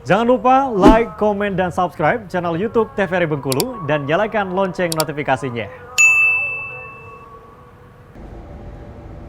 Jangan lupa like, komen, dan subscribe channel YouTube TVRI Bengkulu dan nyalakan lonceng notifikasinya.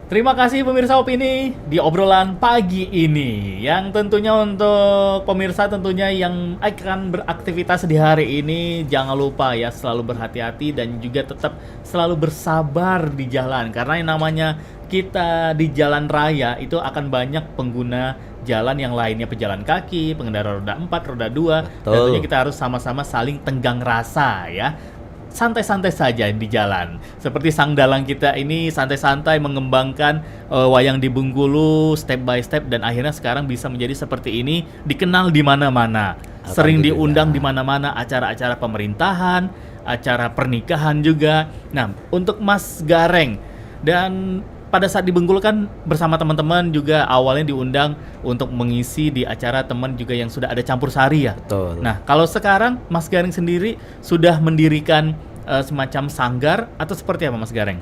Terima kasih pemirsa opini di obrolan pagi ini. Yang tentunya untuk pemirsa tentunya yang akan beraktivitas di hari ini, jangan lupa ya selalu berhati-hati dan juga tetap selalu bersabar di jalan. Karena yang namanya kita di jalan raya itu akan banyak pengguna jalan yang lainnya, pejalan kaki, pengendara roda 4, roda 2. Dan tentunya kita harus sama-sama saling tenggang rasa ya. Santai-santai saja di jalan. Seperti sang dalang kita ini santai-santai mengembangkan wayang di Bengkulu step by step dan akhirnya sekarang bisa menjadi seperti ini, dikenal di mana-mana. Sering diundang di mana-mana acara-acara pemerintahan, acara pernikahan juga. Nah, untuk Mas Gareng dan pada saat di Bengkulu kan bersama teman-teman juga awalnya diundang untuk mengisi di acara teman juga yang sudah ada campur sari ya. Betul. Nah, kalau sekarang Mas Gareng sendiri sudah mendirikan semacam sanggar atau seperti apa Mas Gareng?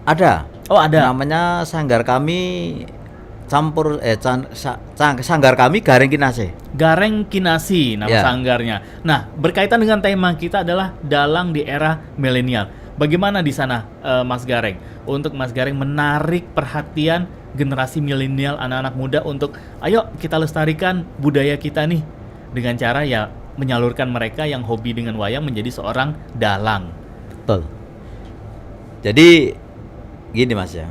Ada. Oh, ada. Namanya sanggar kami sanggar kami Gareng Kinase. Gareng Kinasi nama sanggarnya. Nah, berkaitan dengan tema kita adalah dalang di era milenial. Bagaimana di sana Mas Gareng untuk Mas Gareng menarik perhatian generasi milenial, anak-anak muda untuk ayo kita lestarikan budaya kita nih dengan cara ya menyalurkan mereka yang hobi dengan wayang menjadi seorang dalang. Betul. Jadi gini Mas ya.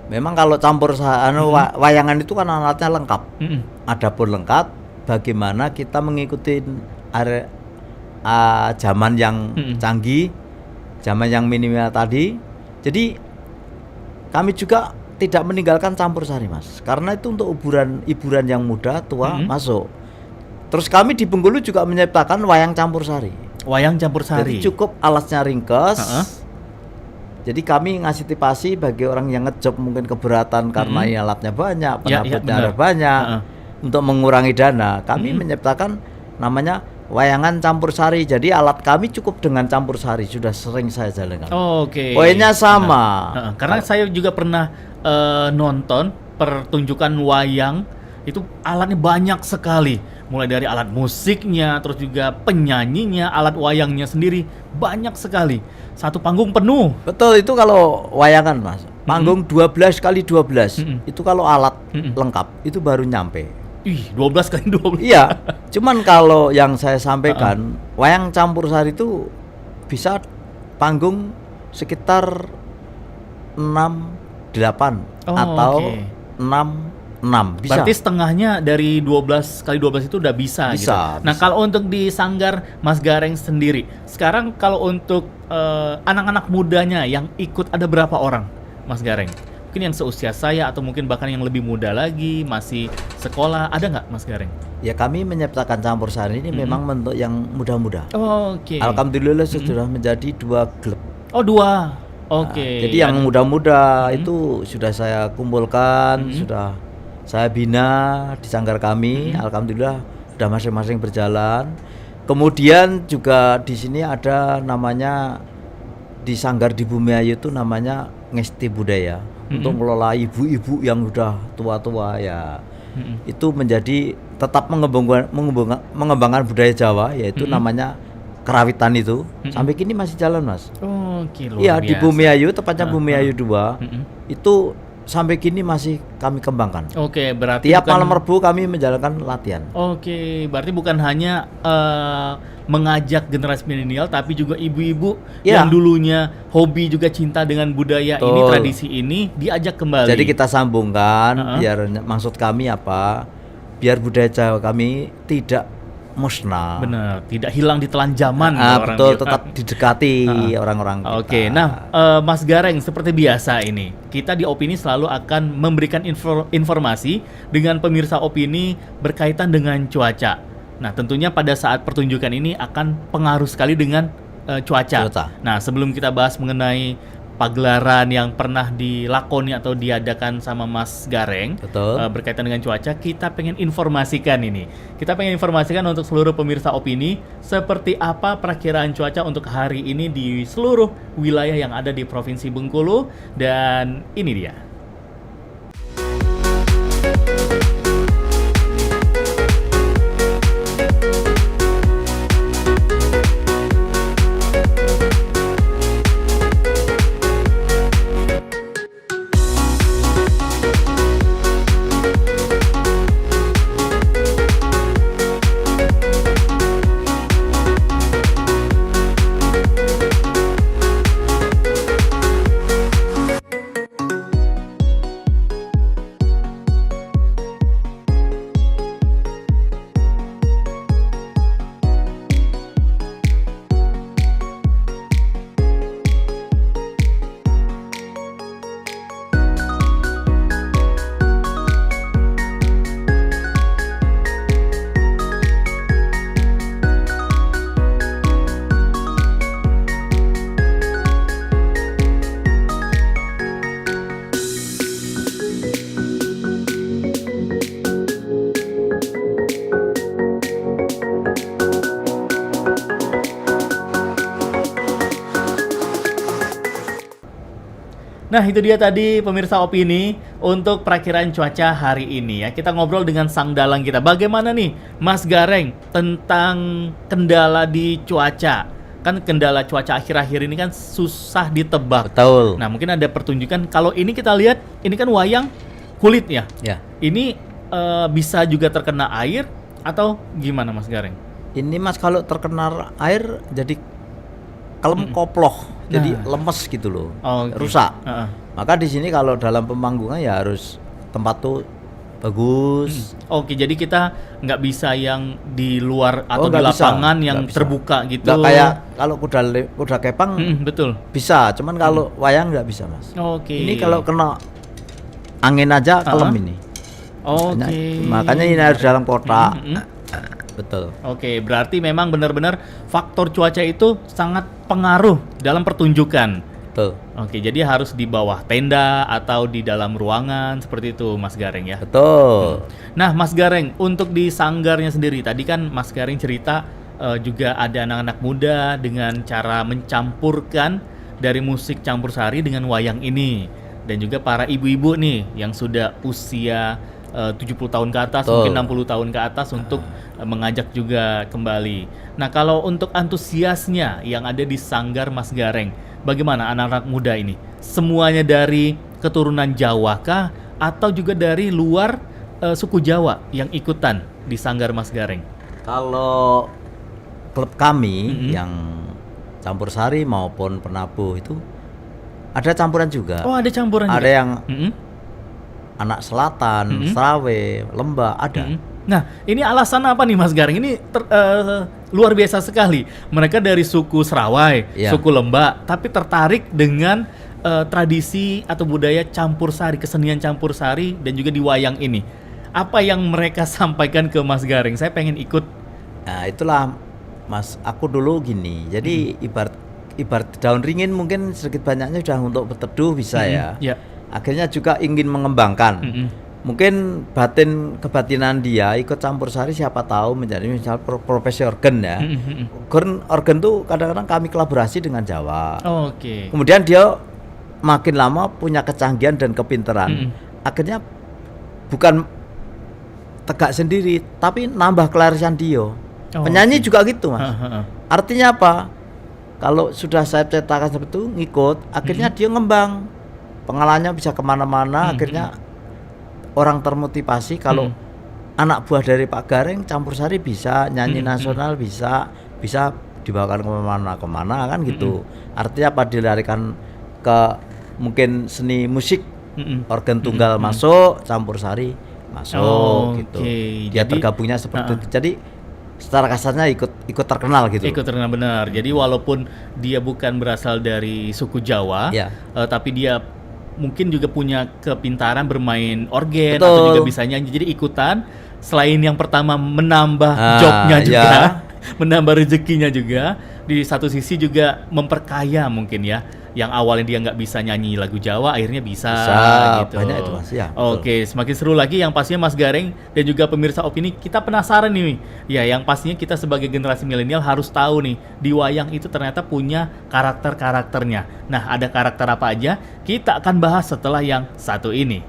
Memang kalau campur wayangan itu kan alatnya lengkap. Adapun lengkap, bagaimana kita mengikuti zaman yang canggih, zaman yang minimal tadi. Jadi kami juga tidak meninggalkan campur sari Mas, karena itu untuk hiburan yang muda tua masuk. Terus kami di Bengkulu juga menciptakan wayang campur sari. Wayang campur sari. Jadi cukup alasnya ringkes. Jadi kami ngasih tipasi bagi orang yang ngejob mungkin keberatan karena alatnya banyak, penabutnya banyak. Untuk mengurangi dana, kami menciptakan namanya wayangan campur sari. Jadi alat kami cukup dengan campur sari, sudah sering saya jalankan. Oke. Poinnya sama. Karena saya juga pernah nonton pertunjukan wayang, itu alatnya banyak sekali. Mulai dari alat musiknya, terus juga penyanyinya, alat wayangnya sendiri banyak sekali. Satu panggung penuh. Betul, itu kalau wayangan Mas. Panggung 12 kali 12. Itu kalau alat lengkap itu baru nyampe. Ih, 12 kali 12. Iya. Cuman kalau yang saya sampaikan, wayang campur sari itu bisa panggung sekitar 6 8 atau 6 bisa. Berarti setengahnya dari 12 kali 12 itu udah bisa gitu. Nah, kalau untuk di sanggar Mas Gareng sendiri, sekarang kalau untuk anak-anak mudanya yang ikut ada berapa orang Mas Gareng? Mungkin yang seusia saya atau mungkin bahkan yang lebih muda lagi, masih sekolah, ada nggak Mas Gareng? Ya, kami menciptakan campur sari ini memang bentuk yang muda-muda. Oke. Alhamdulillah sudah menjadi 2 klub. Oh, 2. Oke. Nah, jadi yang muda-muda itu sudah saya kumpulkan, sudah saya bina di sanggar kami. Alhamdulillah sudah masing-masing berjalan. Kemudian juga di sini ada namanya di sanggar di Bumiayu itu namanya Ngesti Budaya. Untuk mengelola ibu-ibu yang udah tua-tua ya. Itu menjadi tetap mengembangkan budaya Jawa, yaitu namanya kerawitan itu. Sampai kini masih jalan Mas. Oke, iya, di Bumiayu, tepatnya Bumiayu 2. Itu sampai kini masih kami kembangkan. Oke, berarti tiap malam Rebu kami menjalankan latihan. Oke, berarti bukan hanya mengajak generasi milenial, tapi juga ibu-ibu yang dulunya hobi juga cinta dengan budaya ini, tradisi ini, diajak kembali. Jadi kita sambungkan, biar maksud kami apa? Biar budaya Jawa kami tidak musnah. Benar, tidak hilang ditelan zaman. Betul, tetap didekati orang-orang kita. Oke, nah Mas Gareng, seperti biasa ini kita di Opini selalu akan memberikan informasi dengan pemirsa Opini berkaitan dengan cuaca. Nah, tentunya pada saat pertunjukan ini akan pengaruh sekali dengan cuaca. Nah, sebelum kita bahas mengenai pagelaran yang pernah dilakoni atau diadakan sama Mas Gareng berkaitan dengan cuaca, kita pengen informasikan ini. Kita pengen informasikan untuk seluruh pemirsa Opini seperti apa perakiraan cuaca untuk hari ini di seluruh wilayah yang ada di Provinsi Bengkulu, dan ini dia. Nah, itu dia tadi pemirsa opini untuk perakiraan cuaca hari ini ya. Kita ngobrol dengan sang dalang kita. Bagaimana nih Mas Gareng tentang kendala di cuaca? Kan kendala cuaca akhir-akhir ini kan susah ditebak. Betul. Nah, mungkin ada pertunjukan. Kalau ini kita lihat, ini kan wayang kulit ya. Ya. Ini bisa juga terkena air atau gimana Mas Gareng? Ini Mas kalau terkena air jadi kalem koploh. Jadi lemes gitu loh. Oke. Rusak. Heeh. Maka di sini kalau dalam pemanggungan ya harus tempat tuh bagus. Oke, jadi kita nggak bisa yang di luar atau di nggak bisa. lapangan yang Nggak bisa. terbuka gitu. Nggak kayak kalau kuda kepang Betul. bisa, cuman kalau wayang nggak bisa Mas. Oke. Ini kalau kena angin aja kelem ini. Oke. Makanya ini harus dalam kotak. Mm-mm. Betul. Oke, berarti memang benar-benar faktor cuaca itu sangat pengaruh dalam pertunjukan. Betul. Oke, jadi harus di bawah tenda atau di dalam ruangan seperti itu Mas Gareng ya. Betul. Nah, Mas Gareng, untuk di sanggarnya sendiri, tadi kan Mas Gareng cerita juga ada anak-anak muda dengan cara mencampurkan dari musik campur sari dengan wayang ini. Dan juga para ibu-ibu nih yang sudah usia 70 tahun ke atas, Betul. mungkin 60 tahun ke atas untuk mengajak juga kembali. Nah, kalau untuk antusiasnya yang ada di sanggar Mas Gareng, bagaimana anak-anak muda ini? Semuanya dari keturunan Jawa kah? Atau juga dari luar suku Jawa yang ikutan di sanggar Mas Gareng? Kalau klub kami yang campur sari maupun penabuh itu ada campuran juga. Oh, ada campuran Ada juga? yang Mm-mm. anak selatan, Serawe, Lembah ada. Nah, ini alasan apa nih Mas Gareng? Ini luar biasa sekali. Mereka dari suku Serawai, Iya. suku Lembah, tapi tertarik dengan tradisi atau budaya campur sari, kesenian campur sari dan juga di wayang ini. Apa yang mereka sampaikan ke Mas Gareng? Saya pengen ikut. Nah, itulah Mas, aku dulu gini. Jadi ibarat daun ringin mungkin sedikit banyaknya sudah untuk berteduh bisa ya. Ya. Akhirnya juga ingin mengembangkan. Mungkin kebatinan dia ikut campur sari siapa tahu menjadi misal profesi organ ya. Organ tuh kadang-kadang kami kolaborasi dengan Jawa. Oke. Kemudian dia makin lama punya kecanggihan dan kepintaran. Akhirnya bukan tegak sendiri, tapi nambah kelarisan dia. Penyanyi juga gitu Mas. Artinya apa? Kalau sudah saya cetakan seperti itu ngikut, akhirnya dia ngembang. Pengalamannya bisa kemana-mana, akhirnya orang termotivasi kalau anak buah dari Pak Gareng campur sari bisa, nyanyi nasional bisa dibawakan kemana-kemana kan gitu. Artinya apa, dilarikan ke mungkin seni musik, organ tunggal masuk, campur sari masuk gitu. Dia tergabungnya seperti itu. Jadi secara kasarnya ikut terkenal gitu. Ikut terkenal benar. Jadi walaupun dia bukan berasal dari suku Jawa, tapi dia mungkin juga punya kepintaran bermain organ atau juga bisa nyanyi. Jadi ikutan, selain yang pertama menambah jobnya juga, menambah rezekinya juga, di satu sisi juga memperkaya mungkin ya. Yang awalnya dia nggak bisa nyanyi lagu Jawa, akhirnya bisa gitu. Banyak itu Mas ya. Oke, semakin seru lagi yang pastinya Mas Gareng dan juga pemirsa opini, kita penasaran nih. Ya, yang pastinya kita sebagai generasi milenial harus tahu nih, di wayang itu ternyata punya karakter-karakternya. Nah, ada karakter apa aja? Kita akan bahas setelah yang satu ini.